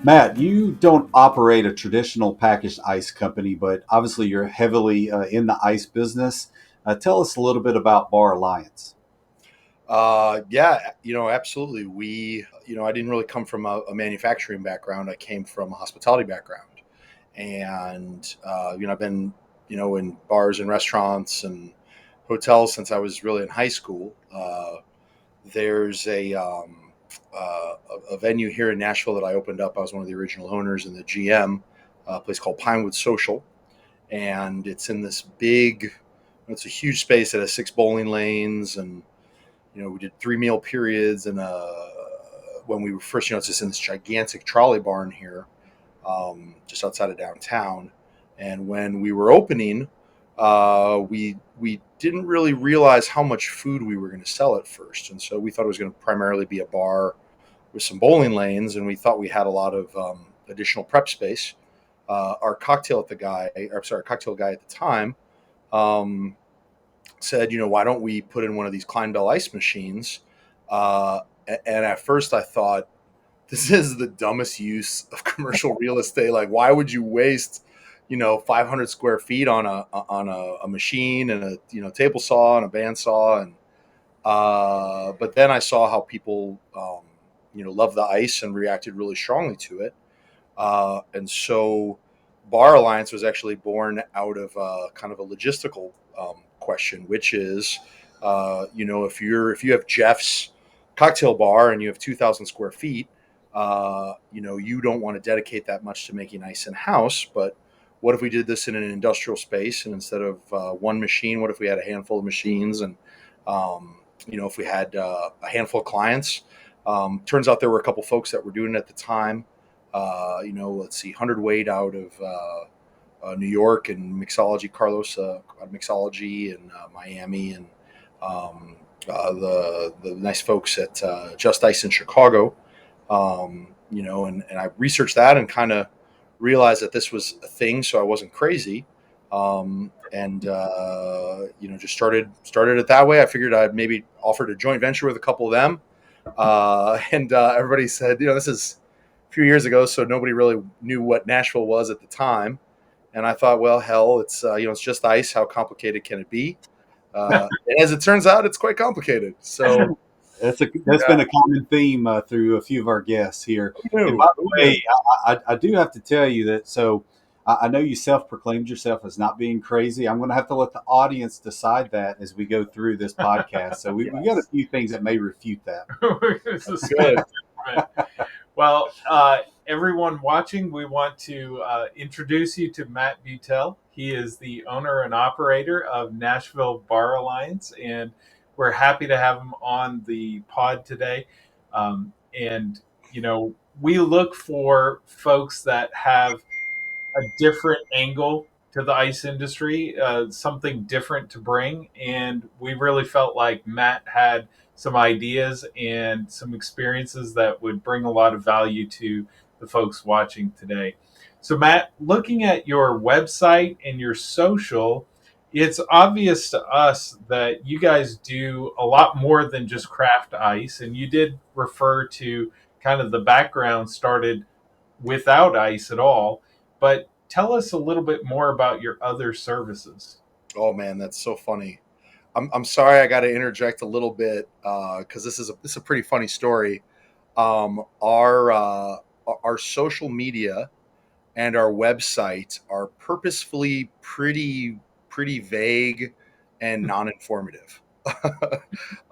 Matt, you don't operate a traditional packaged ice company, but obviously you're heavily in the ice business. Tell us a little bit about Bar Alliance. Yeah, absolutely. I didn't really come from a manufacturing background. I came from a hospitality background, and I've been, in bars and restaurants and hotels since I was really in high school. There's a venue here in Nashville that I opened up. I was one of the original owners and the GM, a place called Pinewood Social, and it's in this big. It's a huge space that has six bowling lanes and we did three meal periods and when we were first, it's just in this gigantic trolley barn here, just outside of downtown. And when we were opening, we didn't really realize how much food we were going to sell at first, and so we thought it was going to primarily be a bar with some bowling lanes, and we thought we had a lot of additional prep space. Our cocktail guy at the time. Um, Said, why don't we put in one of these Klein Bell ice machines? And at first I thought, this is the dumbest use of commercial real estate. Like, why would you waste, 500 square feet on a machine and a, table saw and a bandsaw. And, but then I saw how people, love the ice and reacted really strongly to it. And so Bar Alliance was actually born out of kind of a logistical question, which is, if you have Jeff's cocktail bar and you have 2,000 square feet, you don't want to dedicate that much to making ice in house. But what if we did this in an industrial space, and instead of one machine, what if we had a handful of machines, and if we had a handful of clients? Turns out there were a couple folks that were doing it at the time. Let's see, hundredweight out of New York, and mixology, Carlos mixology in Miami, and the nice folks at Just Ice in Chicago. And I researched that and kind of realized that this was a thing, so I wasn't crazy. And just started it that way. I figured I'd maybe offered a joint venture with a couple of them, and everybody said, this is a few years ago, so nobody really knew what Nashville was at the time. And I thought, well, hell, it's just ice. How complicated can it be? And as it turns out, it's quite complicated. So That's been a common theme through a few of our guests here. who And knew? by the Who knew? way, I do have to tell you that. So I know you self-proclaimed yourself as not being crazy. I'm going to have to let the audience decide that as we go through this podcast. So we got a Yes, few things that may refute that. This is good. well, everyone watching, we want to introduce you to Matt Buttel. He is the owner and operator of Nashville Bar Alliance, and we're happy to have him on the pod today. And, we look for folks that have a different angle to the ice industry, something different to bring. And we really felt like Matt had some ideas and some experiences that would bring a lot of value to the folks watching today. So, Matt, looking at your website and your social, it's obvious to us that you guys do a lot more than just craft ice. And you did refer to kind of the background started without ice at all. But tell us a little bit more about your other services. Oh man, that's so funny. I'm sorry I got to interject a little bit because this is a pretty funny story. Um, our uh, our social media and our website are purposefully pretty vague and non-informative.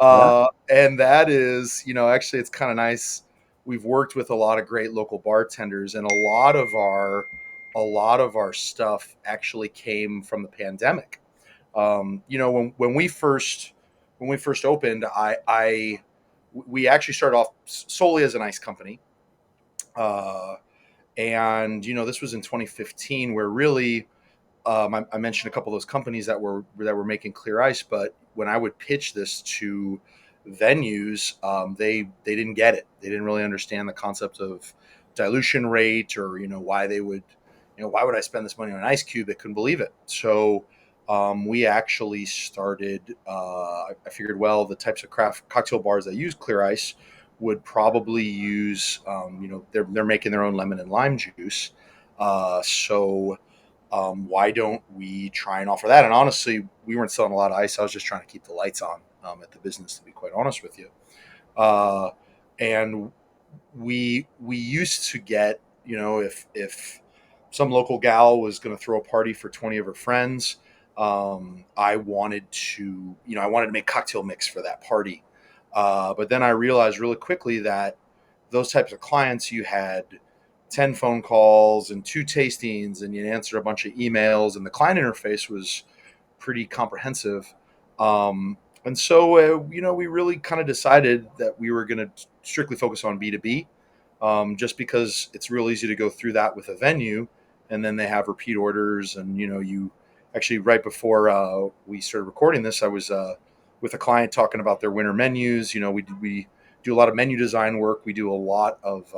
Yeah. And that is, actually, it's kind of nice. We've worked with a lot of great local bartenders, and a lot of our stuff actually came from the pandemic. When we first opened, I we actually started off solely as an ice company. Uh, and this was in 2015, where really I mentioned a couple of those companies that were making clear ice, but when I would pitch this to venues, they didn't get it. They didn't really understand the concept of dilution rate, or why would I spend this money on an ice cube? They couldn't believe it. So we actually started. I figured, well, the types of craft cocktail bars that use clear ice would probably use, they're making their own lemon and lime juice. So why don't we try and offer that? And honestly, we weren't selling a lot of ice. I was just trying to keep the lights on at the business, to be quite honest with you. And we used to get, if some local gal was going to throw a party for 20 of her friends, I wanted to, make cocktail mix for that party. But then I realized really quickly that those types of clients, you had 10 phone calls and 2 tastings, and you'd answer a bunch of emails, and the client interface was pretty comprehensive. And so, we really kind of decided that we were going to strictly focus on B2B, just because it's real easy to go through that with a venue, and then they have repeat orders. And, you actually, right before we started recording this, I was with a client talking about their winter menus. We do a lot of menu design work. We do a lot of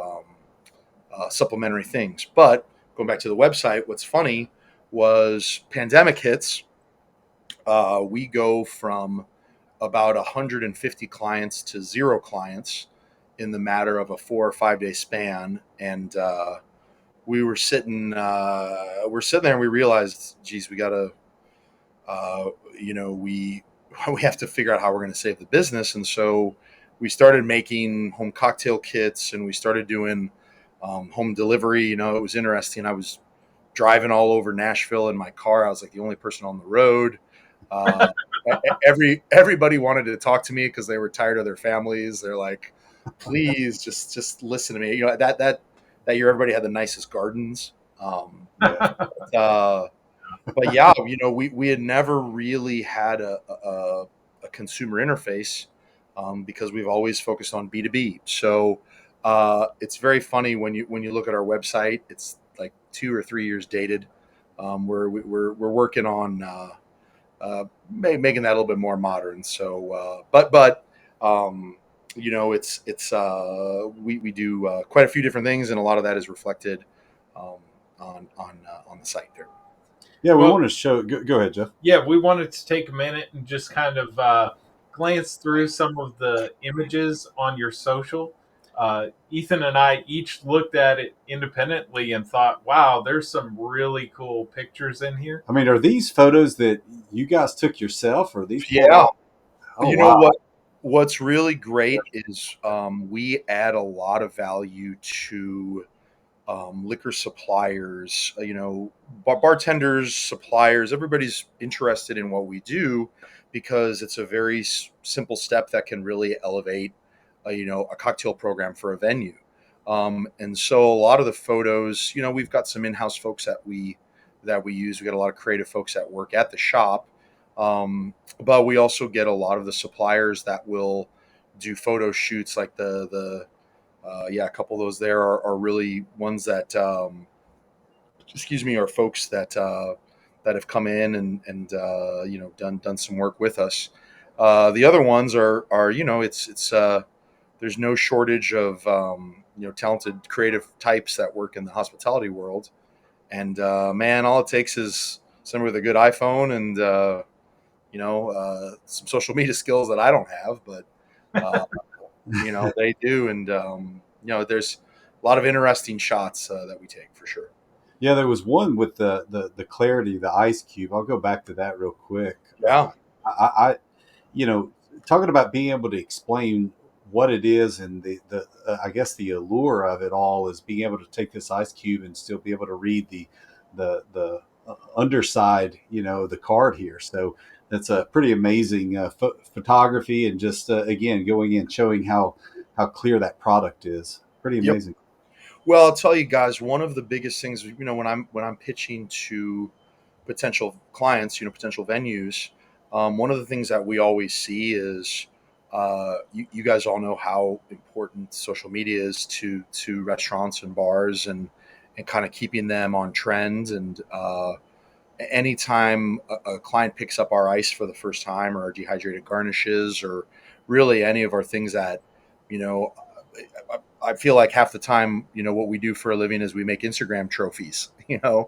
supplementary things. But going back to the website, what's funny was pandemic hits. We go from about 150 clients to 0 clients in the matter of a 4 or 5 day span. And we're sitting there and we realized, geez, we got to, we we have to figure out how we're going to save the business. And so we started making home cocktail kits, and we started doing home delivery. It was interesting. I was driving all over Nashville in my car. I was like the only person on the road. Uh, everybody wanted to talk to me because they were tired of their families. They're like, please just listen to me. That year everybody had the nicest gardens. Yeah. uh, but yeah, we had never really had a consumer interface, because we've always focused on B2B. So it's very funny when you look at our website. It's like 2 or 3 years dated. We're working on making that a little bit more modern. So, but we do quite a few different things, and a lot of that is reflected um, on the site there. Yeah, we Well, want to show. Go ahead, Jeff. yeah, we wanted to take a minute and just kind of glance through some of the images on your social. Ethan and I each looked at it independently and thought, wow, there's some really cool pictures in here. I mean, are these photos that you guys took yourself, or are these pulled Yeah, off? Oh you know wow! what's really great is we add a lot of value to liquor suppliers, bartenders, suppliers. Everybody's interested in what we do because it's a very simple step that can really elevate, a cocktail program for a venue. And so a lot of the photos, we've got some in-house folks that we use. We got a lot of creative folks that work at the shop, but we also get a lot of the suppliers that will do photo shoots, like a couple of those there are really ones that, are folks that have come in and done some work with us. The other ones are it's there's no shortage of talented creative types that work in the hospitality world, and man, all it takes is somebody with a good iPhone and some social media skills that I don't have, but uh, they do. And there's a lot of interesting shots that we take for sure. Yeah, there was one with the clarity, the ice cube. I'll go back to that real quick. Yeah. I you know, talking about being able to explain what it is, and the I guess the allure of it all is being able to take this ice cube and still be able to read the underside, the card here. So that's a pretty amazing photography, and just again going in showing how clear that product is. Pretty Yep. amazing. Well, I'll tell you guys, one of the biggest things, when I'm pitching to potential clients, potential venues, one of the things that we always see is, you guys all know how important social media is to restaurants and bars, and kind of keeping them on trend. And anytime a client picks up our ice for the first time, or our dehydrated garnishes, or really any of our things that, you know, I feel like half the time, what we do for a living is we make Instagram trophies, uh,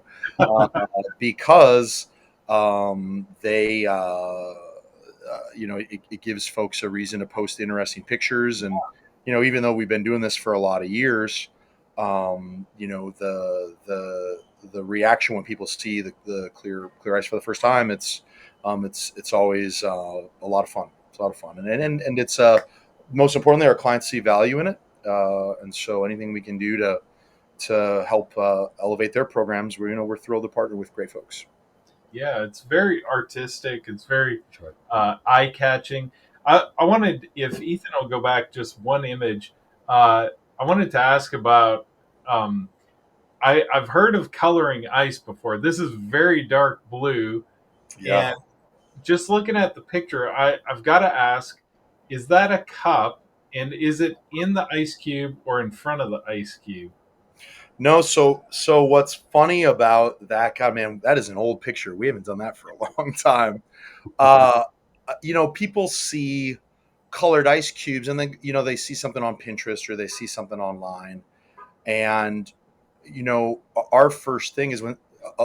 because it gives folks a reason to post interesting pictures, and even though we've been doing this for a lot of years, the reaction when people see the clear ice for the first time, it's always a lot of fun. It's a lot of fun, and it's most importantly, our clients see value in it, and so anything we can do to help elevate their programs, we're thrilled to partner with great folks. Yeah, it's very artistic. It's very eye catching. I wanted, if Ethan will go back just one image, I wanted to ask about. I've heard of coloring ice before. This is very dark blue, Yeah. and just looking at the picture, I've got to ask: is that a cup, and is it in the ice cube or in front of the ice cube? No, so what's funny about that? God, man, that is an old picture. We haven't done that for a long time. Uh, people see colored ice cubes, and then they see something on Pinterest or they see something online, and our first thing is when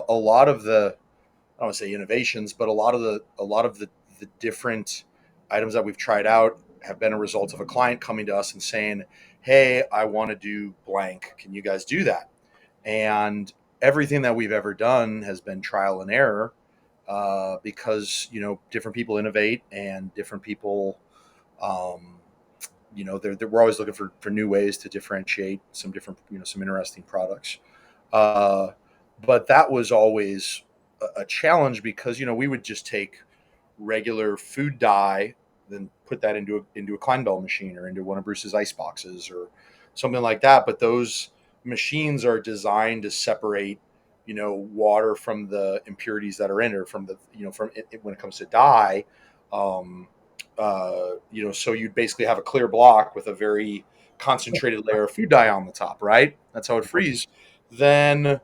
a lot of the, I don't want to say innovations, but a lot of the different items that we've tried out have been a result of a client coming to us and saying, "Hey, I want to do blank. Can you guys do that?" And everything that we've ever done has been trial and error, because different people innovate and different people, we're always looking for new ways to differentiate some different, some interesting products. Uh, but that was always a challenge because we would just take regular food dye, then put that into a Kleinbell machine or into one of Bruce's ice boxes or something like that. But those machines are designed to separate, water from the impurities that are in it, or from the, from it when it comes to dye. Um, so you'd basically have a clear block with a very concentrated layer of food dye on the top, right? That's how it freezes. Then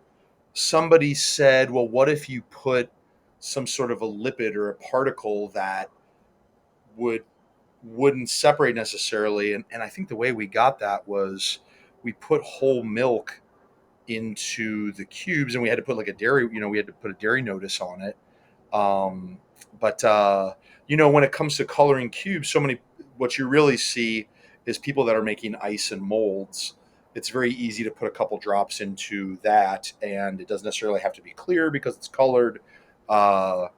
somebody said, well, what if you put some sort of a lipid or a particle that wouldn't separate necessarily? And I think the way we got that was we put whole milk into the cubes, and we had to put like a dairy, we had to put a dairy notice on it. But when it comes to coloring cubes, what you really see is people that are making ice and molds. It's very easy to put a couple drops into that, and it doesn't necessarily have to be clear because it's colored. Yeah,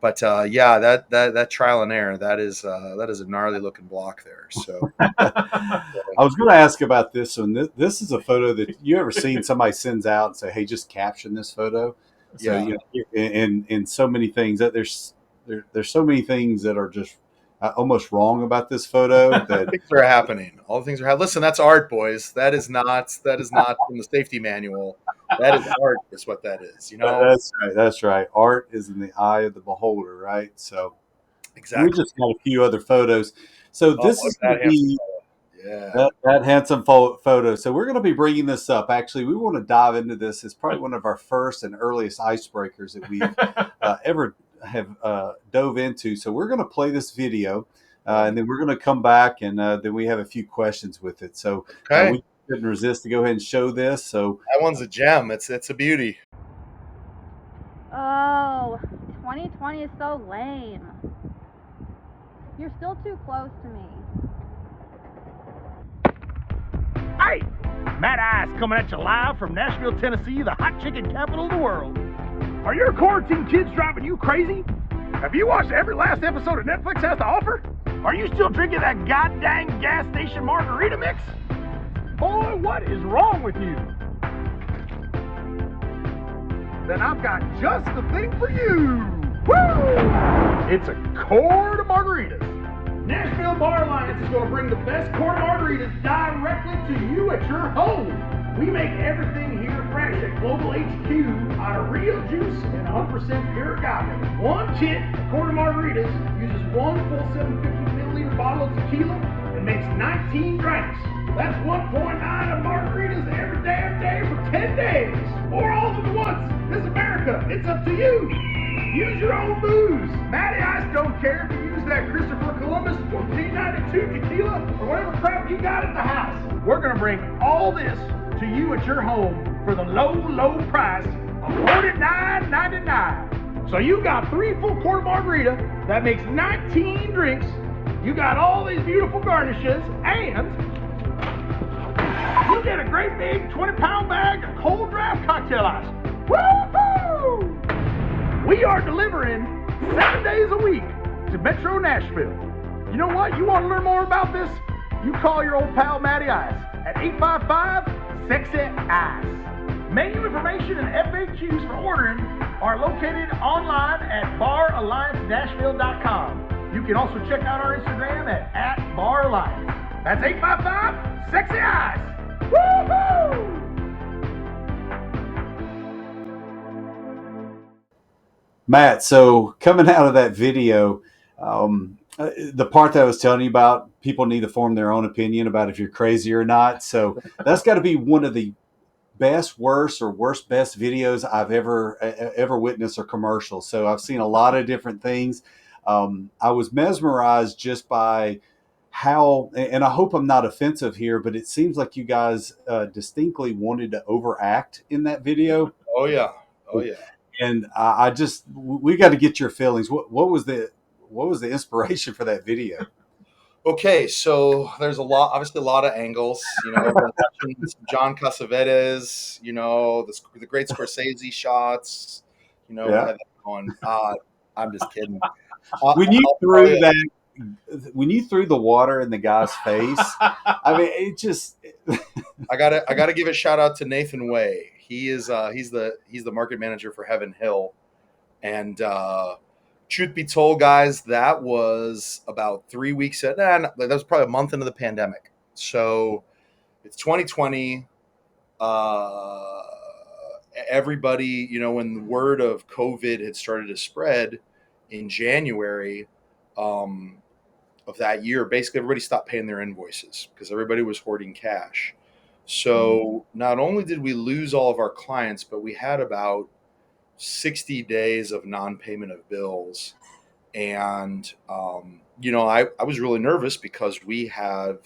that trial and error, that is a gnarly looking block there. So I was going to ask about this one. This is a photo that you ever seen somebody sends out and say, "Hey, just caption this photo." So yeah, in so many things that there's so many things that are just almost wrong about this photo that things are happening. All the things are happening. Listen, that's art, boys. That is not from the safety manual. That is art. Is what that is. that's right. That's right. Art is in the eye of the beholder, right? So we Exactly. just got a few other photos. So Oh, this look is at going that to handsome be fella. Yeah. that handsome photo. So we're going to be bringing this up. Actually, we want to dive into this. It's probably one of our first and earliest icebreakers that we've ever have dove into. So we're going to play this video, and then we're going to come back, and then we have a few questions with it. So Okay. we couldn't resist to go ahead and show this. So That one's a gem. It's a beauty. Oh, 2020 is so lame. You're still too close to me. Hey, Matt Ice coming at you live from Nashville, Tennessee, the hot chicken capital of the world. Are your quarantine kids driving you crazy? Have you watched every last episode of Netflix has to offer? Are you still drinking that goddamn gas station margarita mix? Boy, what is wrong with you? Then I've got just the thing for you. Woo! It's a quart of margaritas. Nashville Bar Alliance is going to bring the best quart of margaritas directly to you at your home. We make everything here fresh at Global HQ out of real juice and 100% pure agave. One kit, a quart of margaritas, uses one full 750 milliliter bottle of tequila and makes 19 drinks. That's 1.9 of margaritas every damn day for 10 days. Or all of them at once. This is America. It's up to you. Use your own booze. Matty Ice don't care if you use that Christopher Columbus 1492 tequila or whatever crap you got at the house. We're going to bring all this to you at your home for the low, low price of $49.99. So you got 3 full quart margarita. That makes 19 drinks. You got all these beautiful garnishes, and you'll get a great big 20-pound bag of cold draft cocktail ice. Woo-hoo! We are delivering 7 days a week to Metro Nashville. You know what? You want to learn more about this? You call your old pal Matty Ice at 855-SEXY-ICE. Menu information and FAQs for ordering are located online at baralliancenashville.com. You can also check out our Instagram at @baralliance. That's 855-SEXY-ICE. Woo-hoo! Matt, so coming out of that video, the part that I was telling you about, people need to form their own opinion about if you're crazy or not. So that's got to be one of the best, worst, or worst, best videos I've ever witnessed or commercial. So I've seen a lot of different things. I was mesmerized just by how, and I hope I'm not offensive here, but it seems like you guys distinctly wanted to overact in that video. Oh yeah. Oh yeah. And I just, we got to get your feelings. What was the inspiration for that video? Okay, so there's obviously a lot of angles. You know, been watching some John Cassavetes. You know, the great Scorsese shots. You know, we Yeah. had that going. I'm just kidding. When you I'll threw tell you, that, when you threw the water in the guy's face, I mean, it just. I gotta give a shout out to Nathan Way. He's the market manager for Heaven Hill, and truth be told, guys, that was about 3 weeks. That was probably a month into the pandemic. So it's 2020. Everybody, you know, when the word of COVID had started to spread in January of that year, basically everybody stopped paying their invoices because everybody was hoarding cash. So not only did we lose all of our clients, but we had about 60 days of non-payment of bills. And, you know, I was really nervous because we have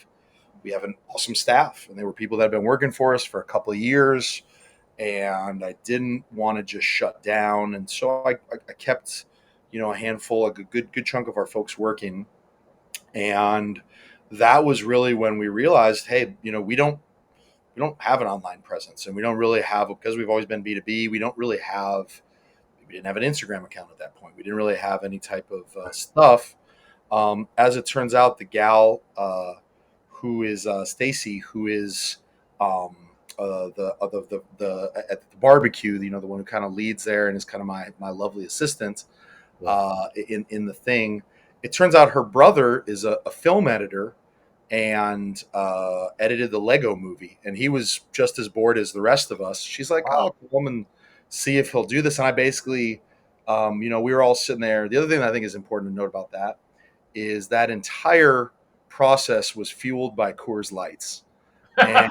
an awesome staff, and they were people that have been working for us for a couple of years, and I didn't want to just shut down. And so I kept, you know, a handful, a good chunk of our folks working. And that was really when we realized, hey, you know, we don't have an online presence, and we don't really have, because we've always been B2B, we didn't have an Instagram account at that point. We didn't really have any type of stuff. As it turns out, the gal who is Stacy, who is at the barbecue, you know, the one who kind of leads there and is kind of my lovely assistant in the thing. It turns out her brother is a film editor and edited the Lego movie, and he was just as bored as the rest of us. She's like, "Oh, come and see if he'll do this." And I basically, you know, we were all sitting there. The other thing that I think is important to note about that is that entire process was fueled by Coors Lights, and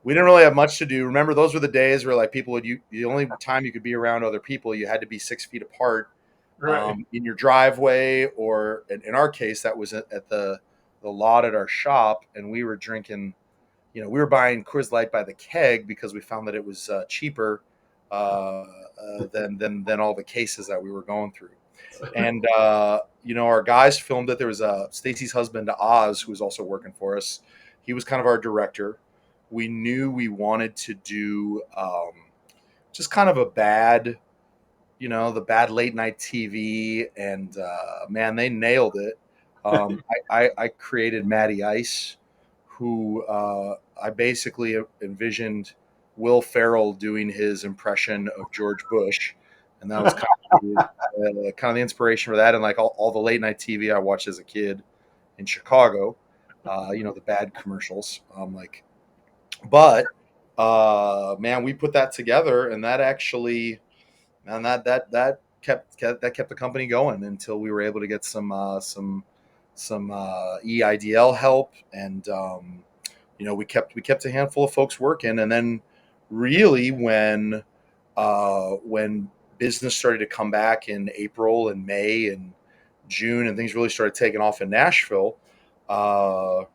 we didn't really have much to do. Remember, those were the days where like the only time you could be around other people, you had to be 6 feet apart, Right. in your driveway, or in our case, that was at the lot at our shop, and we were drinking. You know, we were buying Coors Light by the keg because we found that it was cheaper than all the cases that we were going through. And you know, our guys filmed it. There was Stacy's husband Oz, who was also working for us. He was kind of our director. We knew we wanted to do just kind of a bad, you know, the bad late night TV, and man, they nailed it. I created Matty Ice, who I basically envisioned Will Ferrell doing his impression of George Bush, and that was kind of the inspiration for that. And like all the late night TV I watched as a kid in Chicago, you know, the bad commercials. But man, we put that together, and that actually, man, that kept the company going until we were able to get some EIDL help, and you know, we kept a handful of folks working. And then really when business started to come back in April and May and June, and things really started taking off in Nashville, all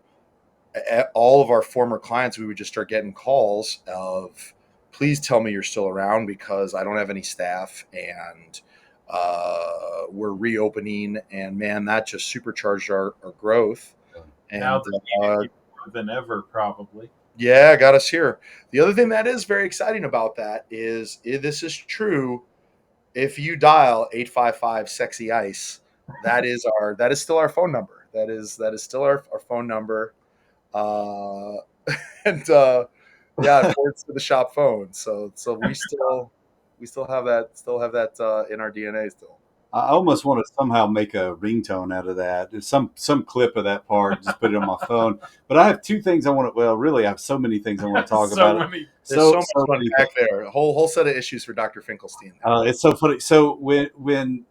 of our former clients, we would just start getting calls of, please tell me you're still around because I don't have any staff, and we're reopening. And man, that just supercharged our growth. And Now than ever, probably. Yeah, got us here. The other thing that is very exciting about that is if this is true. If you dial 855 sexy ice, that is still our phone number. That is still our phone number. Uh, and yeah, it forwards to the shop phone. So we still have that in our DNA still. I almost want to somehow make a ringtone out of that. There's some clip of that part, just put it on my phone. But I have two things I want to. Well, really, I have so many things I want to talk So about. many. There's so much So to many unpack there. A whole set of issues for Dr. Finkelstein. It's so funny. So when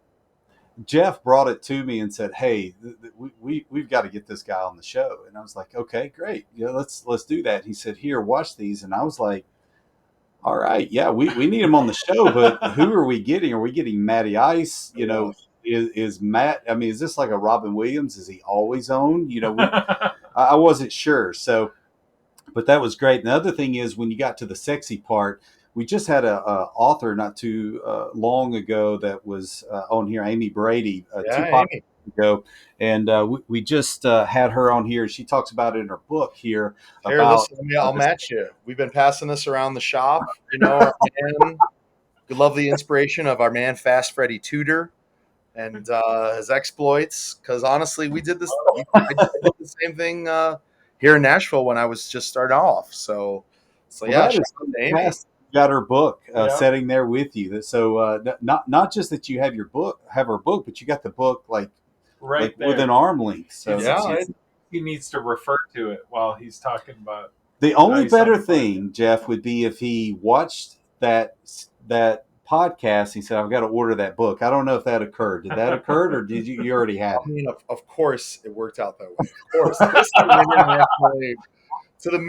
Jeff brought it to me and said, "Hey, we've got to get this guy on the show," and I was like, "Okay, great, yeah, let's do that." He said, "Here, watch these," and I was like, "All right, yeah, we need him on the show, but who are we getting? Are we getting Matty Ice? You know, is Matt? I mean, is this like a Robin Williams? Is he always on? You know, I wasn't sure, so." But that was great. And the other thing is, when you got to the sexy part, we just had a author not too long ago that was on here, Amy Brady, two Yeah, podcasts Amy. ago, and we just had her on here. She talks about it in her book here Here, about listen, I'll match you. We've been passing this around the shop. You know, our man, we love the inspiration of our man, Fast Freddy Tudor, and his exploits. Because honestly, we did this. I did the same thing here in Nashville when I was just starting off. So well, yeah, that shout is out to Amy. fantastic. You got her book Yeah. sitting there with you. So not just that you have have her book, but you got the book like Right there. within arm length. So Yeah, He needs to refer to it while he's talking about. the only Nice better on the thing, Jeff, would be if he watched that podcast. He said, "I've got to order that book." I don't know if that occurred. Did that occur, or did you already have I it? mean, of course, it worked out that way. Of course, listening internationally to the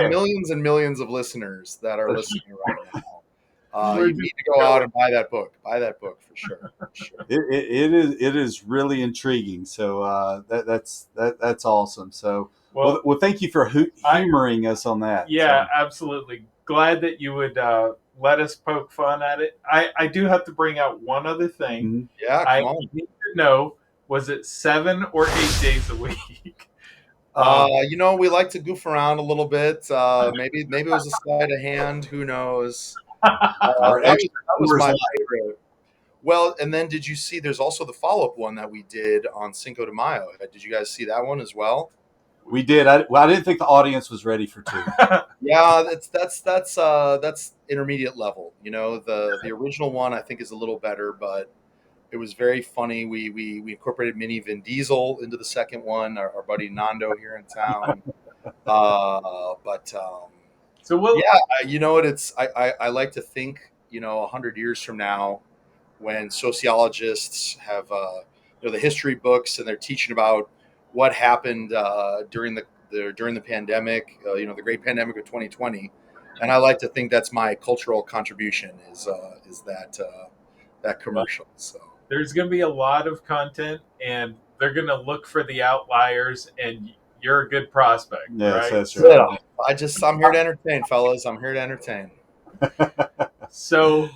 millions and millions of listeners that are listening right now. You need to go out and buy that book. Buy that book for sure. For sure. It is really intriguing. So that's awesome. So well, thank you for humoring us on that. Yeah, So. absolutely. Glad that you would let us poke fun at it. I do have to bring out one other thing. Mm-hmm. Yeah, I come on. need to know, was it 7 or 8 days a week? You know, we like to goof around a little bit. Maybe it was a sleight of hand. Who knows? Our That was my extra favorite. Well, and then did you see? There's also the follow-up one that we did on Cinco de Mayo. Did you guys see that one as well? We did. I didn't think the audience was ready for 2. Yeah, that's intermediate level. You know, the original one I think is a little better, but it was very funny. We incorporated mini Vin Diesel into the second one. Our buddy Nando here in town. But So we'll, yeah, you know what? I like to think, you know, 100 years from now, when sociologists have the history books and they're teaching about what happened during the pandemic, the great pandemic of 2020, and I like to think that's my cultural contribution is that commercial. So there's going to be a lot of content, and they're going to look for the outliers, and you're a good prospect, Yes, right? that's right. I'm here to entertain, fellas. I'm here to entertain. So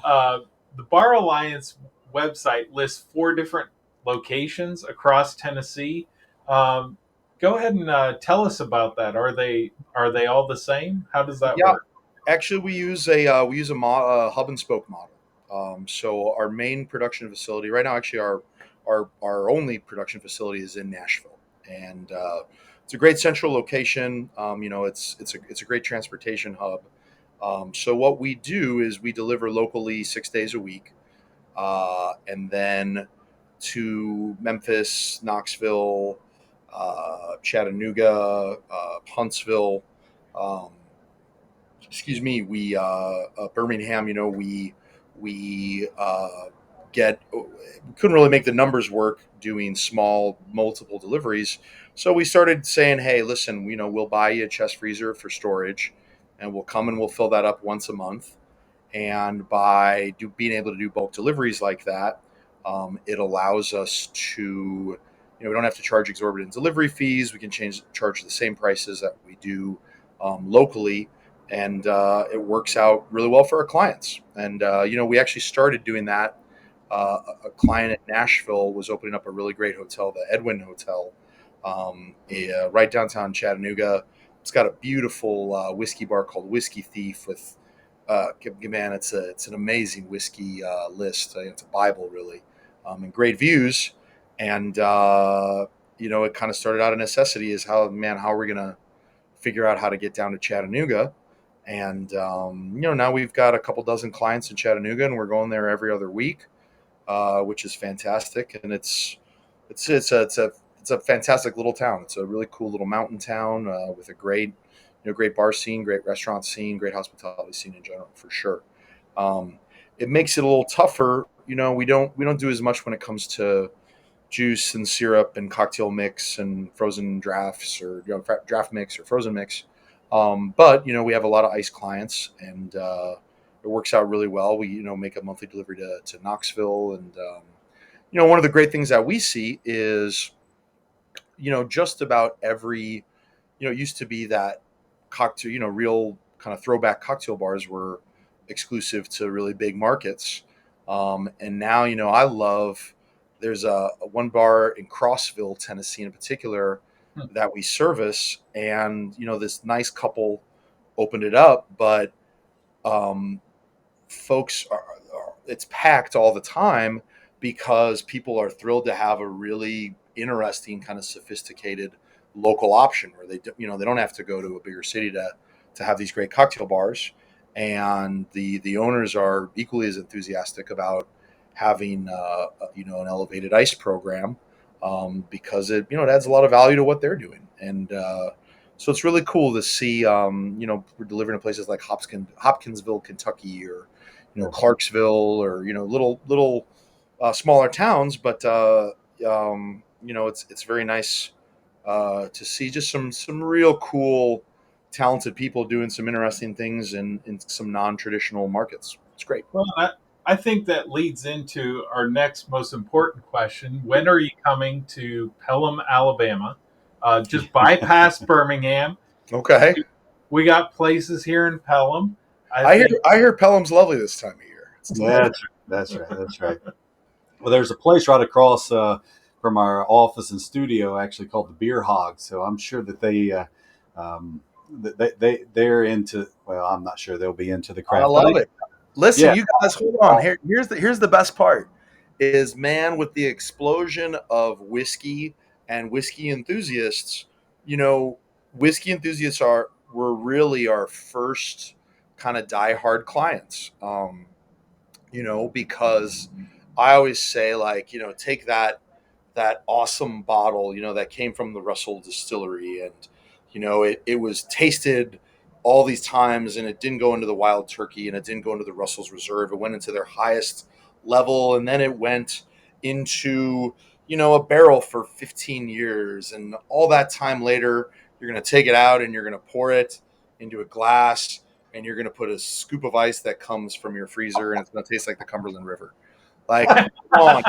the Bar Alliance website lists 4 different locations across Tennessee. Go ahead and tell us about that. Are they all the same? How does that work? Actually, we use a hub and spoke model. So our main production facility right now, actually our only production facility is in Nashville, and it's a great central location. It's a great transportation hub. So what we do is we deliver locally 6 days a week, and then to Memphis, Knoxville, Chattanooga, Huntsville. We Birmingham. You know, we couldn't really make the numbers work doing small multiple deliveries, so we started saying, hey, listen, we'll buy you a chest freezer for storage, and we'll come and we'll fill that up once a month. And by being able to do bulk deliveries like that, it allows us to, we don't have to charge exorbitant delivery fees. We can charge the same prices that we do locally, and it works out really well for our clients. And we actually started doing that. A client in Nashville was opening up a really great hotel, the Edwin Hotel, right downtown Chattanooga. It's got a beautiful whiskey bar called Whiskey Thief with man, it's an amazing whiskey list. It's a Bible, really, and great views. And it kind of started out of necessity. Is how are we gonna figure out how to get down to Chattanooga? And now we've got a couple dozen clients in Chattanooga, and we're going there every other week, which is fantastic. And it's a fantastic little town. It's a really cool little mountain town with a great bar scene, great restaurant scene, great hospitality scene in general, for sure. It makes it a little tougher. We don't do as much when it comes to juice and syrup and cocktail mix and frozen drafts, or draft mix or frozen mix. But we have a lot of ice clients, and it works out really well. We make a monthly delivery to Knoxville, and one of the great things that we see is just about every it used to be that cocktail, real kind of throwback cocktail bars were exclusive to really big markets. And now, I love, there's a one bar in Crossville, Tennessee in particular, Hmm. that we service. And, this nice couple opened it up, but um, folks it's packed all the time because people are thrilled to have a really interesting, kind of sophisticated local option where they don't have to go to a bigger city to have these great cocktail bars. And the owners are equally as enthusiastic about having an elevated ice program, because it adds a lot of value to what they're doing. And so it's really cool to see, we're delivering to places like Hopkinsville, Kentucky, or Clarksville, or little smaller towns. But it's very nice to see just some real cool, talented people doing some interesting things in some non-traditional markets. It's great. Well, I think that leads into our next most important question. When are you coming to Pelham, Alabama? Just bypass Birmingham. Okay. We got places here in Pelham. I I hear think I hear Pelham's lovely this time of year. It's delightful. That's right. Well, there's a place right across from our office and studio, actually called the Beer Hog. So I'm sure that um, they're into. Well, I'm not sure they'll be into the I craft, but love it. Listen, yeah, you guys, hold on. Here's the best part. Is, man, with the explosion of whiskey and whiskey enthusiasts, you know, whiskey enthusiasts were really our first kind of diehard clients. Because I always say, like, take that awesome bottle, that came from the Russell Distillery, and it was tasted all these times, and it didn't go into the Wild Turkey, and it didn't go into the Russell's Reserve. It went into their highest level, and then it went into a barrel for 15 years, and all that time later, you're going to take it out and you're going to pour it into a glass, and you're going to put a scoop of ice that comes from your freezer, and it's going to taste like the Cumberland River. Like, come on.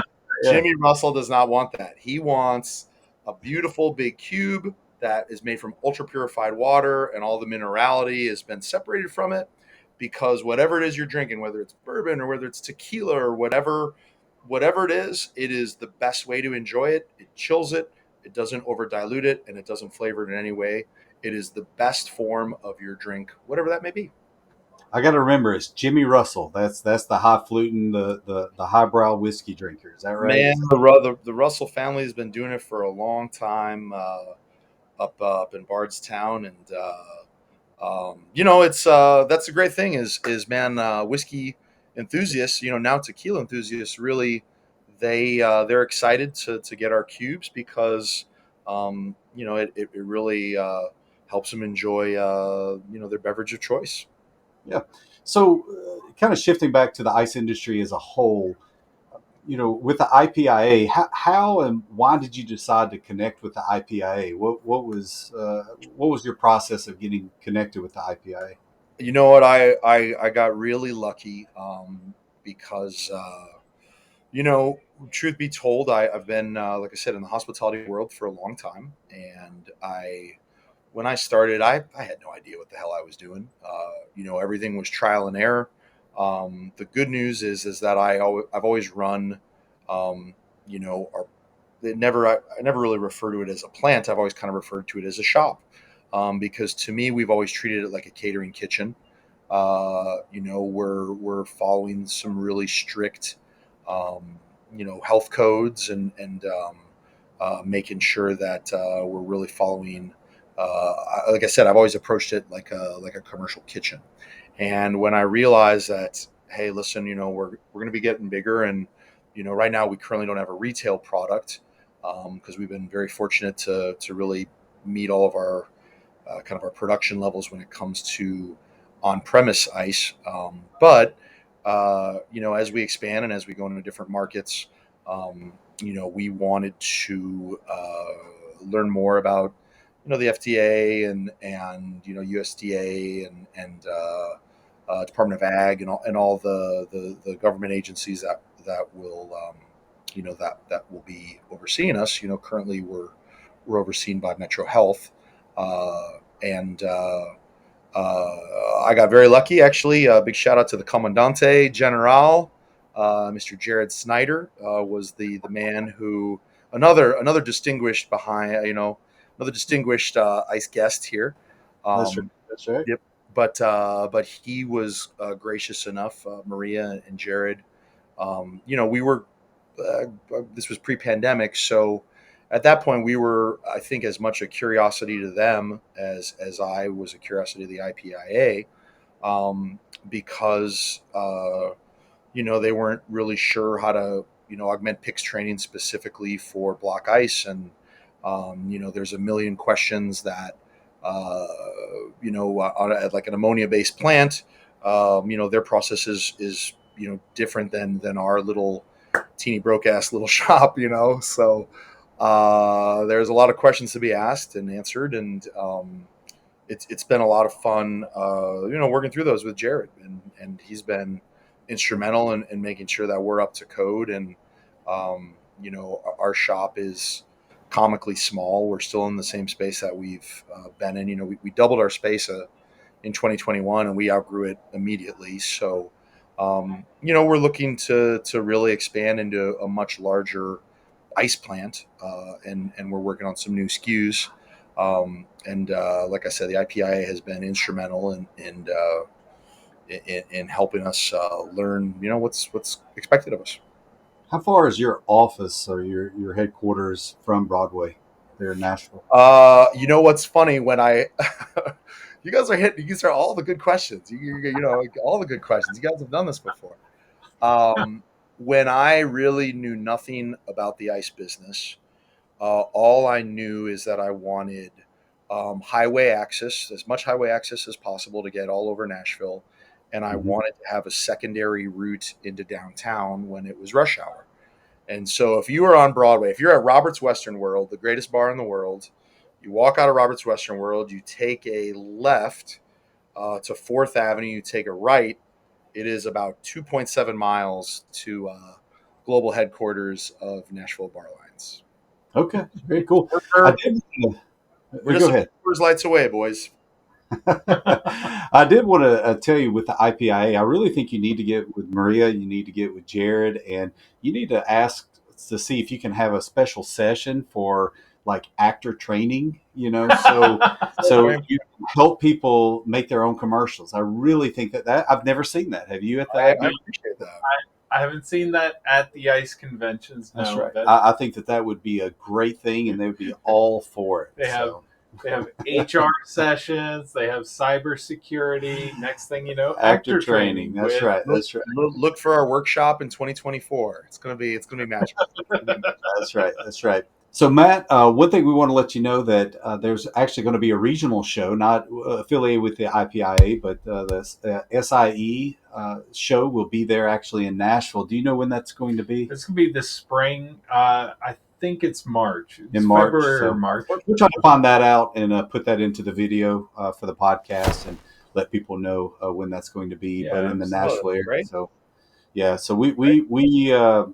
yeah. Jimmy Russell does not want that. He wants a beautiful big cube that is made from ultra purified water, and all the minerality has been separated from it, because whatever it is you're drinking, whether it's bourbon or whether it's tequila or whatever it is the best way to enjoy it. It chills it, it doesn't over dilute it, and it doesn't flavor it in any way. It is the best form of your drink, whatever that may be. I got to remember it's Jimmy Russell. That's the highfalutin, the highbrow whiskey drinker. Is that right? Man, the Russell family has been doing it for a long time, up in Bardstown, and it's that's the great thing is, man, whiskey enthusiasts, now tequila enthusiasts, really they're excited to get our cubes, because it really helps them enjoy their beverage of choice. Yeah. So, kind of shifting back to the ice industry as a whole, with the IPIA, how and why did you decide to connect with the IPIA? What was your process of getting connected with the IPIA? You know what? I got really lucky, because truth be told, I've been, like I said, in the hospitality world for a long time, and when I started, I had no idea what the hell I was doing. Everything was trial and error. The good news is that I've always run, our I never really refer to it as a plant. I've always kind of referred to it as a shop, because to me, we've always treated it like a catering kitchen. We're following some really strict, health codes, and making sure that we're really following. Like I said, I've always approached it like a commercial kitchen. And when I realized that, hey, listen, we're going to be getting bigger, and right now we currently don't have a retail product, because we've been very fortunate to really meet all of our kind of our production levels when it comes to on-premise ice. But as we expand and as we go into different markets, we wanted to learn more about the FDA and USDA and Department of Ag and all the government agencies that will that will be overseeing us. Currently we're overseen by Metro Health, and I got very lucky, actually. Big shout out to the Comandante General, Mr. Jared Snyder, was the man who another distinguished another distinguished ice guest here. That's right. Um, That's right. yep. But he was gracious enough, Maria and Jared. We were this was pre-pandemic, so at that point we were, I think, as much a curiosity to them as I was a curiosity to the IPIA, because they weren't really sure how to augment PIX training specifically for block ice, and there's a million questions that at like an ammonia based plant, their process is different than our little teeny broke ass little shop, so there's a lot of questions to be asked and answered, and it's been a lot of fun, working through those with Jared, and he's been instrumental in making sure that we're up to code, and our shop is comically small. We're still in the same space that we've been in. We doubled our space in 2021, and we outgrew it immediately. So, we're looking to really expand into a much larger ice plant, and we're working on some new SKUs. And like I said, the IPIA has been instrumental in helping us learn, what's expected of us. How far is your office or your headquarters from Broadway there in Nashville? What's funny when I, you guys are hitting, these are all the good questions. All the good questions. You guys have done this before. When I really knew nothing about the ice business, all I knew is that I wanted highway access, as much highway access as possible to get all over Nashville. And I Mm-hmm. wanted to have a secondary route into downtown when it was rush hour. And so if you are on Broadway, if you're at Robert's Western World, the greatest bar in the world, you walk out of Robert's Western World, you take a left to 4th Avenue, you take a right. It is about 2.7 miles to global headquarters of Nashville Bar Alliance. Okay, very cool. We're, I did. we're Go just ahead. lights away, boys. I did want to tell you with the IPIA, I really think you need to get with Maria, you need to get with Jared, and you need to ask to see if you can have a special session for like actor training, so you can help people make their own commercials. I really think that I've never seen that. Have you at the I IPIA? appreciate that. I haven't seen that at the ice conventions. No, That's right. I think that would be a great thing, and they would be all for it. They have HR sessions. They have cybersecurity. Next thing you know, Actor training. That's right. That's right. Look for our workshop in 2024. It's gonna be magical. That's right. That's right. So, Matt, one thing we want to let you know that there's actually going to be a regional show, not affiliated with the IPIA, but the SIE show will be there actually in Nashville. Do you know when that's going to be? It's going to be this spring. I think it's March. It's In March. February So or March. we'll try to find that out and put that into the video for the podcast and let people know when that's going to be. Yeah, but in the Nashville area. right? So. Yeah, so we a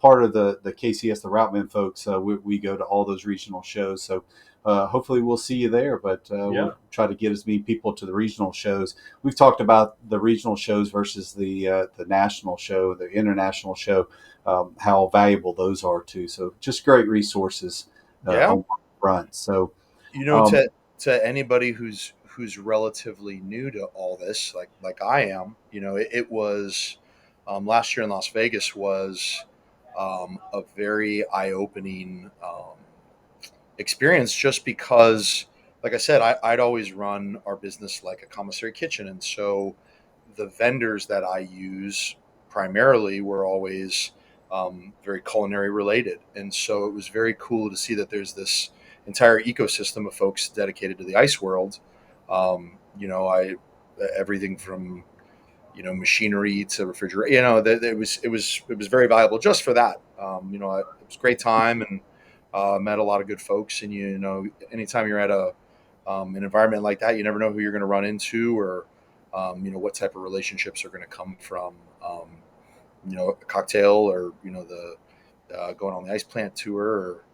part of the KCS, the Routeman folks, we go to all those regional shows. So hopefully we'll see you there. But Yeah. we'll try to get as many people to the regional shows. We've talked about the regional shows versus the national show, the international show, how valuable those are too. So just great resources Yeah. on the front. So To um, anybody who's relatively new to all this, like I am, it was last year in Las Vegas was a very eye opening experience, just because, like I said, I'd always run our business like a commissary kitchen, and so the vendors that I use primarily were always very culinary related, and so it was very cool to see that there's this entire ecosystem of folks dedicated to the ice world. I everything from machinery to refrigerator. It was very valuable just for that. It was a great time, and met a lot of good folks. And anytime you're at an environment like that, you never know who you're going to run into, or what type of relationships are going to come from a cocktail, or the going on the ice plant tour, or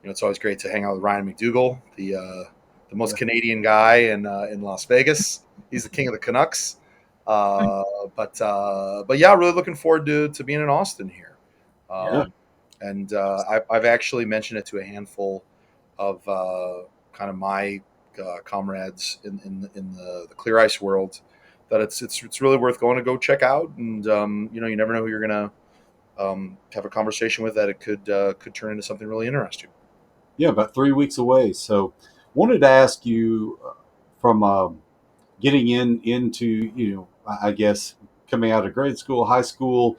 it's always great to hang out with Ryan McDougall, the most Canadian guy in Las Vegas. He's the king of the Canucks. Uh, but yeah, really looking forward to being in Austin here. Yeah. And I've actually mentioned it to a handful of kind of my comrades in the clear ice world, that it's really worth going to go check out. And you never know who you're gonna have a conversation with, that it could turn into something really interesting. yeah, about 3 weeks away. So wanted to ask you from getting into I guess coming out of grade school, high school,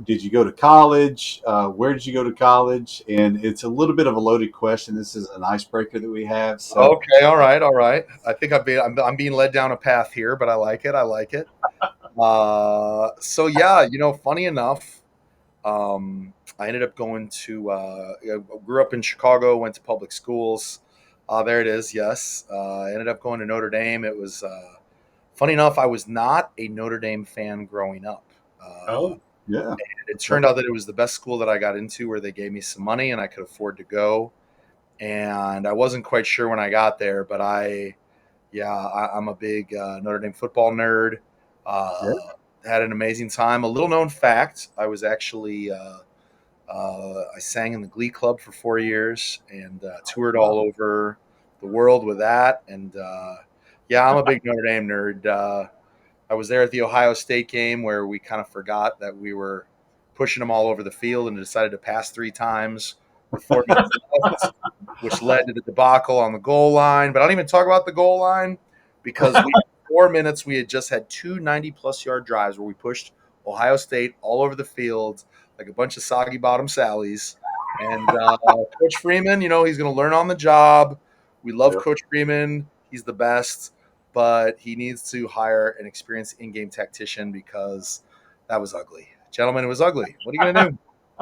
did you go to college? Where did you go to college? And it's a little bit of a loaded question. This is an icebreaker that we have. So Okay, all right, all right. I think I'm being led down a path here, but I like it. I like it. So yeah, funny enough, I ended up going to. I grew up in Chicago, went to public schools. There it is. Yes, I ended up going to Notre Dame. It was funny enough. I was not a Notre Dame fan growing up. Oh, yeah, It turned out that it was the best school that I got into, where they gave me some money and I could afford to go. And I wasn't quite sure when I got there, but I'm a big Notre Dame football nerd. yeah, Had an amazing time. A little known fact: I was actually I sang in the Glee Club for 4 years, and toured all over the world with that. And I'm a big Notre Dame nerd. I was there at the Ohio State game, where we kind of forgot that we were pushing them all over the field, and decided to pass 3 times with 4 minutes left, which led to the debacle on the goal line. But I don't even talk about the goal line, because 4 minutes, we had just had two 90-plus yard drives where we pushed Ohio State all over the field like a bunch of soggy bottom Sallies. And Coach Freeman, he's going to learn on the job. We love yeah. Coach Freeman. He's the best, but he needs to hire an experienced in-game tactician, because that was ugly. Gentlemen, it was ugly. What are you going to do?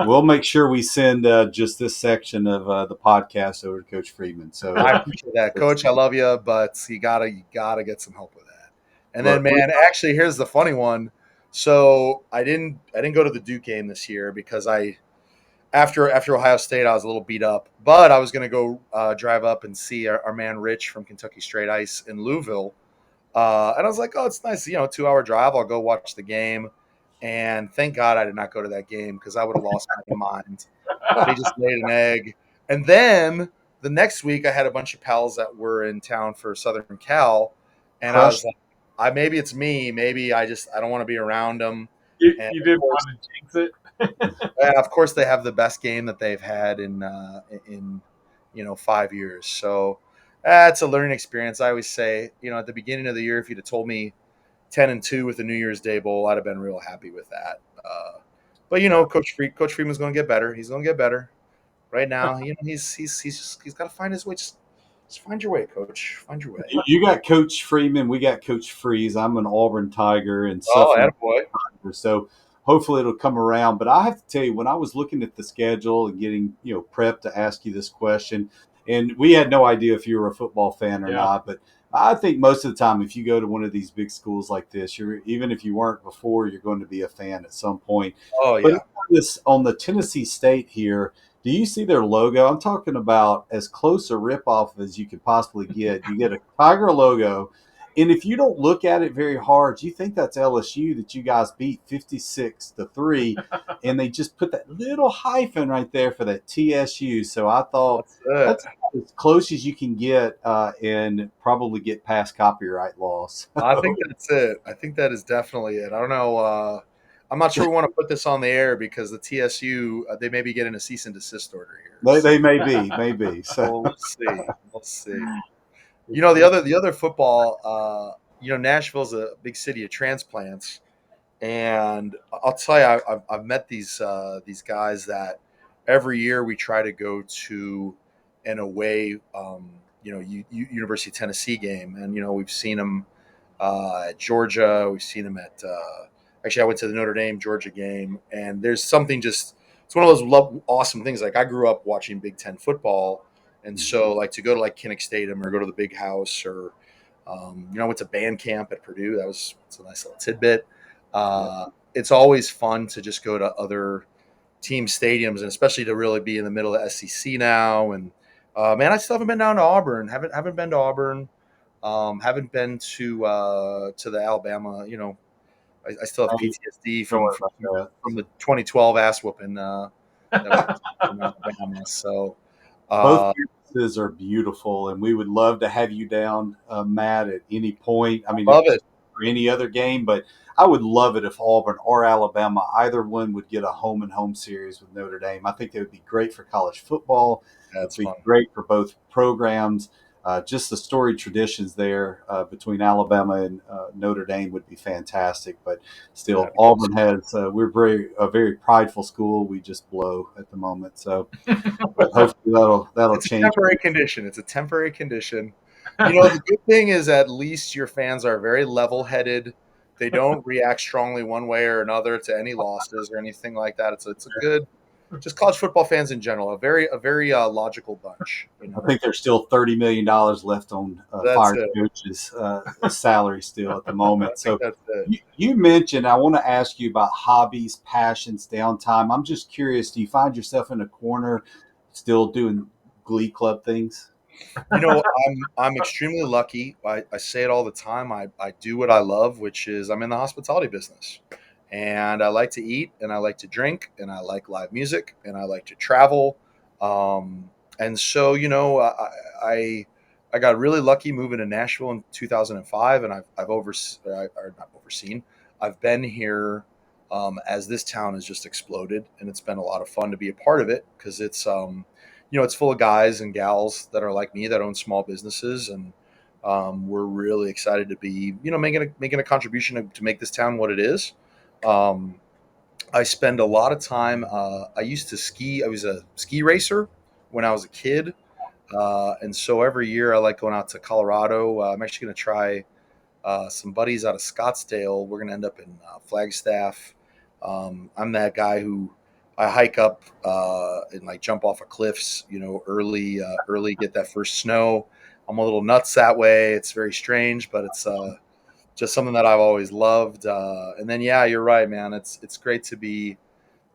We'll make sure we send just this section of the podcast over to Coach Friedman. So I appreciate that, Coach. I love you, but you gotta get some help with that. And then, look, man, actually, here's the funny one. So I didn't go to the Duke game this year, because after Ohio State, I was a little beat up, but I was going to go drive up and see our man Rich from Kentucky Straight Ice in Louisville. And I was like, oh, it's nice, 2-hour drive. I'll go watch the game. And thank God I did not go to that game, because I would have lost my mind. They just laid an egg. And then the next week, I had a bunch of pals that were in town for Southern Cal, and I was crushed. like, maybe it's me. Maybe I don't want to be around them. And you didn't want to jinx it. of course, they have the best game that they've had in 5 years. So it's a learning experience. I always say, at the beginning of the year, if you'd have told me 10-2 with the New Year's Day Bowl, I'd have been real happy with that. But Coach Freeman's going to get better. He's going to get better. Right now, he's got to find his way. Just find your way, Coach. Find your way. You got Coach Freeman. We got Coach Freeze. I'm an Auburn Tiger and Oh, suffering attaboy. Tiger. So hopefully it'll come around. But I have to tell you, when I was looking at the schedule and getting prepped to ask you this question, and we had no idea if you were a football fan or not, but I think most of the time, if you go to one of these big schools like this, even if you weren't before, you're going to be a fan at some point. Oh, But yeah. on the Tennessee State here, Do you see their logo? I'm talking about as close a ripoff as you could possibly get. You get a Tiger logo, and if you don't look at it very hard, you think that's LSU that you guys beat 56-3, and they just put that little hyphen right there for that TSU. So I thought That's it. that's as close as you can get, and probably get past copyright laws. I think that's it. I think that is definitely it. I don't know. I'm not sure we want to put this on the air because the TSU they may be getting a cease and desist order here. So They may be. So we'll see. We'll see. You know, the other football. Nashville's a big city of transplants, and I'll tell you, I've met these guys that every year we try to go to an away, University of Tennessee game, and we've seen them at Georgia. We've seen them at actually I went to the Notre Dame Georgia game, and there's something just it's one of those awesome things. Like I grew up watching Big Ten football, and so like to go to like Kinnick Stadium or go to the Big House or I went to band camp at Purdue. It's a nice little tidbit. It's always fun to just go to other team stadiums, and especially to really be in the middle of SEC now. And man, I still haven't been down to Auburn. Haven't been to Auburn. Haven't been to the Alabama. I still have PTSD don't from worry about that. from the 2012 ass whooping that was from Alabama. So Both uh, campuses are beautiful, and we would love to have you down, Matt, at any point. I mean, love it. for any other game, but I would love it if Auburn or Alabama, either one, would get a home and home series with Notre Dame. I think it would be great for college football. It would That's be fun. great for both programs. Just the storied traditions there between Alabama and Notre Dame would be fantastic. But still, Auburn has we're a very prideful school. We just blow at the moment. So, but hopefully that'll It's a change. temporary condition. It's a temporary condition. The good thing is at least your fans are very level-headed. They don't react strongly one way or another to any losses or anything like that. It's a good, just college football fans in general, a very logical bunch. I think there's still $30 million left on That's fired it. coaches' salary still at the I moment. think So that's it. you mentioned, I want to ask you about hobbies, passions, downtime. I'm just curious, do you find yourself in a corner still doing glee club things? I'm extremely lucky. I say it all the time. I do what I love, which is I'm in the hospitality business. And I like to eat and I like to drink and I like live music and I like to travel. And so, I got really lucky moving to Nashville in 2005, and I've or not overseen. I've been here as this town has just exploded, and it's been a lot of fun to be a part of it because it's full of guys and gals that are like me that own small businesses, and we're really excited to be making a contribution to make this town what it is. Um, I spend a lot of time. I used to ski. I was a ski racer when I was a kid, and so every year I like going out to Colorado. I'm actually going to try some buddies out of Scottsdale. We're going to end up in Flagstaff. I'm that guy who I hike up and like jump off of cliffs, early, get that first snow. I'm a little nuts that way. It's very strange, but it's just something that I've always loved. And then, yeah, you're right, man. It's great to be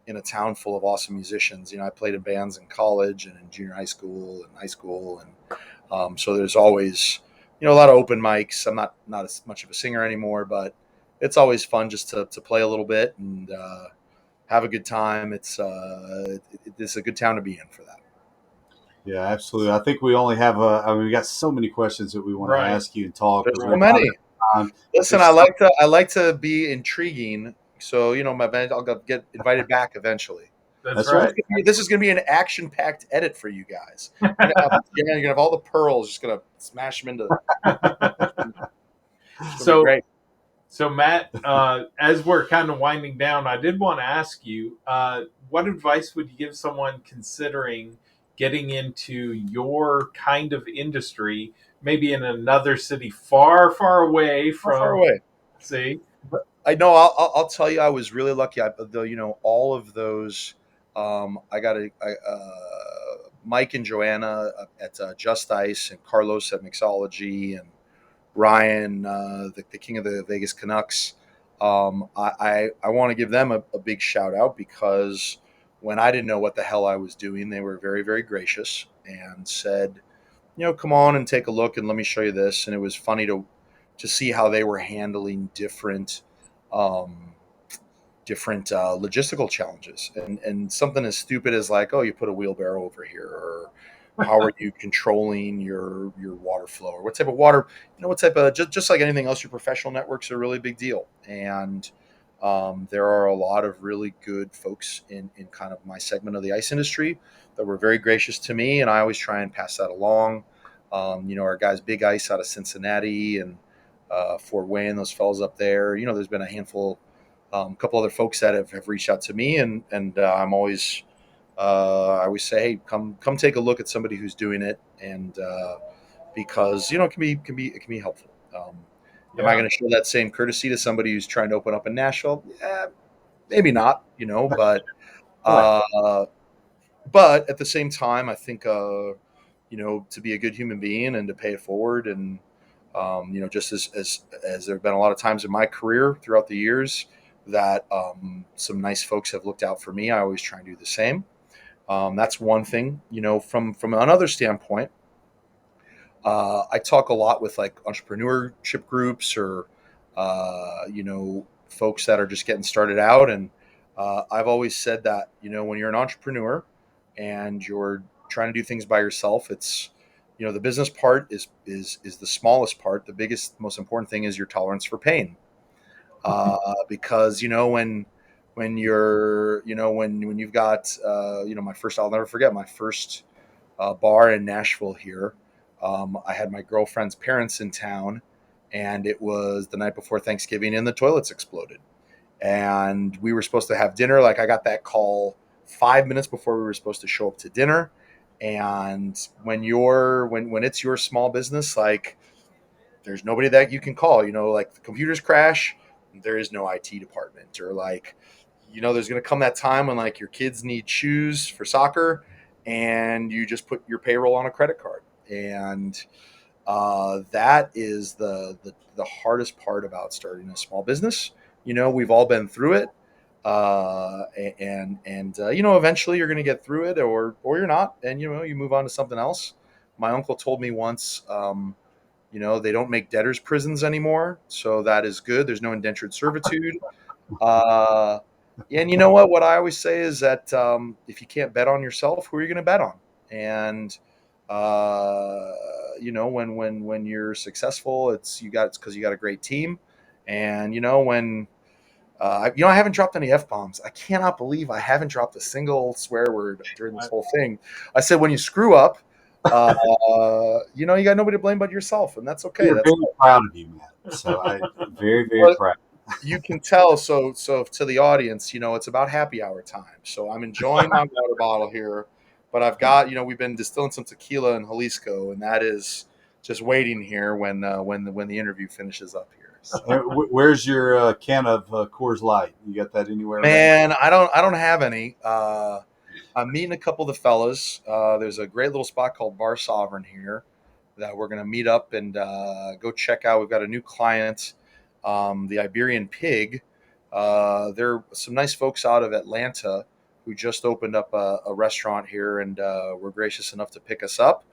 in a town full of awesome musicians. I played in bands in college and in junior high school, and so there's always a lot of open mics. I'm not as much of a singer anymore, but it's always fun just to play a little bit and have a good time. It's a good town to be in for that. Yeah, absolutely. I think we only have I mean, we got so many questions that we want to Right. ask you and talk, There's but so we're out many. of time. Listen, There's I like to be intriguing. So my band, I'll get invited back eventually. That's That's right. right. This is going to be an action-packed edit for you guys. You're gonna have all the pearls, just gonna smash them into. It's gonna be So, great. so Matt, as we're kind of winding down, I did want to ask you, what advice would you give someone considering getting into your kind of industry, maybe in another city far, far away How far from, away? see? I know. I'll tell you, I was really lucky. Though all of those, I got Mike and Joanna at Just Ice, and Carlos at Mixology, and Ryan, the king of the Vegas Canucks. I want to give them a big shout out because when I didn't know what the hell I was doing, they were very, very gracious and said, come on and take a look and let me show you this. And it was funny to see how they were handling um, different logistical challenges, and something as stupid as like, oh, you put a wheelbarrow over here, or how are you controlling your water flow, or what type of water, what type of, just like anything else, your professional network's a really big deal. And there are a lot of really good folks in kind of my segment of the ice industry that were very gracious to me, and I always try and pass that along. Our guys Big Ice out of Cincinnati and Fort Wayne, those fellows up there, there's been a handful, a couple other folks that have reached out to me, and I'm always, I always say, hey, come take a look at somebody who's doing it, and because it can be helpful. Am I Yeah. going to show that same courtesy to somebody who's trying to open up in Nashville? Yeah, maybe not, but Right. uh, but at the same time, I think to be a good human being and to pay it forward, and just as there have been a lot of times in my career throughout the years that some nice folks have looked out for me, I always try and do the same. That's one thing. From another standpoint, I talk a lot with like entrepreneurship groups, or folks that are just getting started out, and I've always said that when you're an entrepreneur and you're trying to do things by yourself, it's the business part is the smallest part. The biggest, most important thing is your tolerance for pain, because when you're when you've got my first, I'll never forget my first bar in Nashville here. I had my girlfriend's parents in town, and it was the night before Thanksgiving, and the toilets exploded. And we were supposed to have dinner. Like, I got that call 5 minutes before we were supposed to show up to dinner. And when it's your small business, like, there's nobody that you can call. Like, the computers crash, there is no IT department, or like, there's going to come that time when like your kids need shoes for soccer, and you just put your payroll on a credit card. And that is the hardest part about starting a small business. We've all been through it, and eventually you're going to get through it, or you're not, and you move on to something else. My uncle told me once, they don't make debtors prisons anymore, so that is good. There's no indentured servitude. Uh, and you know what? What I always say is that if you can't bet on yourself, who are you going to bet on? And when you're successful, it's because you got a great team. And when I haven't dropped any f bombs. I cannot believe I haven't dropped a single swear word during this whole thing. I said when you screw up, you got nobody to blame but yourself, and that's okay. We're That's very proud of you, Matt. So I very, very what proud. you can tell. So to the audience, it's about happy hour time. So I'm enjoying my water bottle here, but I've got, we've been distilling some tequila in Jalisco, and that is just waiting here when the interview finishes up here. So, Where's your can of Coors Light? You got that anywhere around? man, I don't have any. I'm meeting a couple of the fellas. There's a great little spot called Bar Sovereign here that we're going to meet up and go check out. We've got a new client, the Iberian Pig. There are some nice folks out of Atlanta who just opened up a restaurant here, and were gracious enough to pick us up.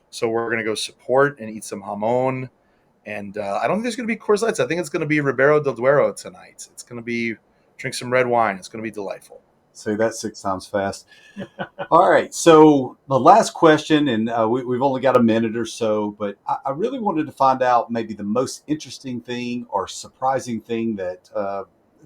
So we're going to go support and eat some jamon. And I don't think there's going to be Coors Lights. I think it's going to be Ribera del Duero tonight. It's going to be drink some red wine. It's going to be delightful. Say that 6 times fast. All right. So the last question, and we've only got a minute or so, but I really wanted to find out maybe the most interesting thing or surprising thing that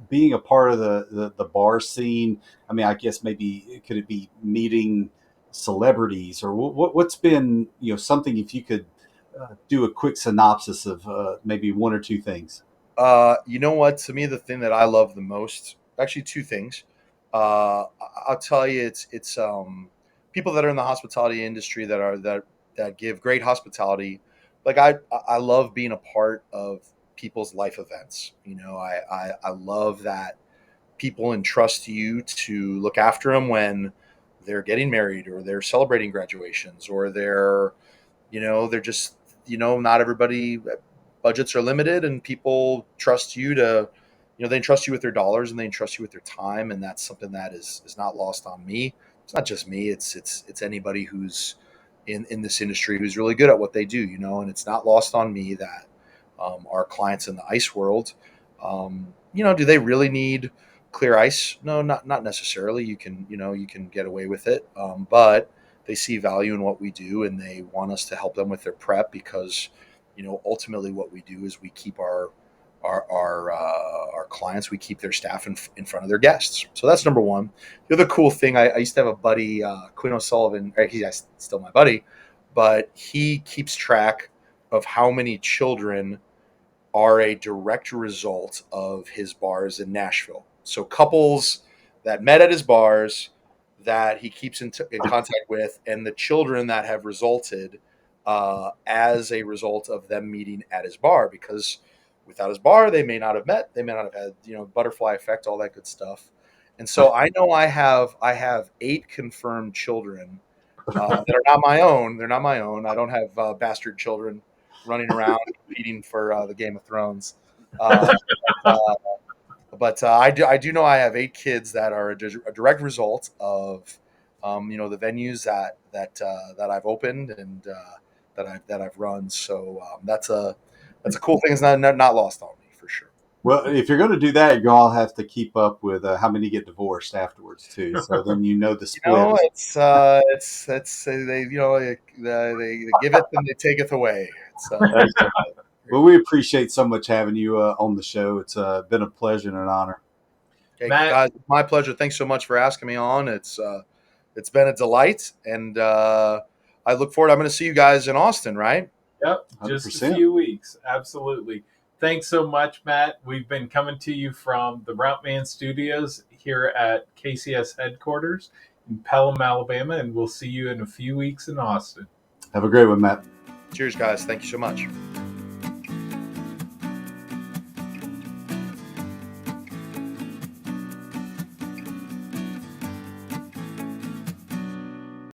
being a part of the bar scene. I mean, I guess maybe could it be meeting celebrities, or what's been something, if you could do a quick synopsis of maybe one or two things. You know what? To me, the thing that I love the most, actually, two things. Uh, I'll tell you, it's people that are in the hospitality industry that give great hospitality. Like, I love being a part of people's life events. I love that people entrust you to look after them when they're getting married, or they're celebrating graduations, or they're just, not everybody, budgets are limited, and people trust you to they entrust you with their dollars and they entrust you with their time, and that's something that is not lost on me. It's not just me; it's anybody who's in this industry who's really good at what they do, and it's not lost on me that our clients in the ice world, do they really need clear ice? No, not necessarily. You can get away with it, but they see value in what we do, and they want us to help them with their prep because, ultimately what we do is we keep our clients, we keep their staff in front of their guests. So that's number one. The other cool thing, I used to have a buddy, Quinn O'Sullivan. He's still my buddy, but he keeps track of how many children are a direct result of his bars in Nashville. So couples that met at his bars that he keeps in contact with, and the children that have resulted as a result of them meeting at his bar. Because without his bar, they may not have met. They may not have had butterfly effect, all that good stuff. And so I know I have 8 confirmed children that are not my own. They're not my own. I don't have bastard children running around competing for the Game of Thrones. Uh, uh, but I do know I have 8 kids that are a direct result of the venues that I've opened and that I've run. So that's a cool thing. It's not lost on me for sure. Well, if you're going to do that, you all have to keep up with how many get divorced afterwards too. So then the split. It's they give it and they taketh away. Well, we appreciate so much having you on the show. It's been a pleasure and an honor. Hey, Matt, guys, my pleasure. Thanks so much for asking me on. It's been a delight, and I look forward. I'm going to see you guys in Austin, right? yep, just 100%. a few weeks. Absolutely. Thanks so much, Matt. We've been coming to you from the Route Man Studios here at KCS headquarters in Pelham, Alabama, and we'll see you in a few weeks in Austin. Have a great one, Matt. Cheers, guys. Thank you so much.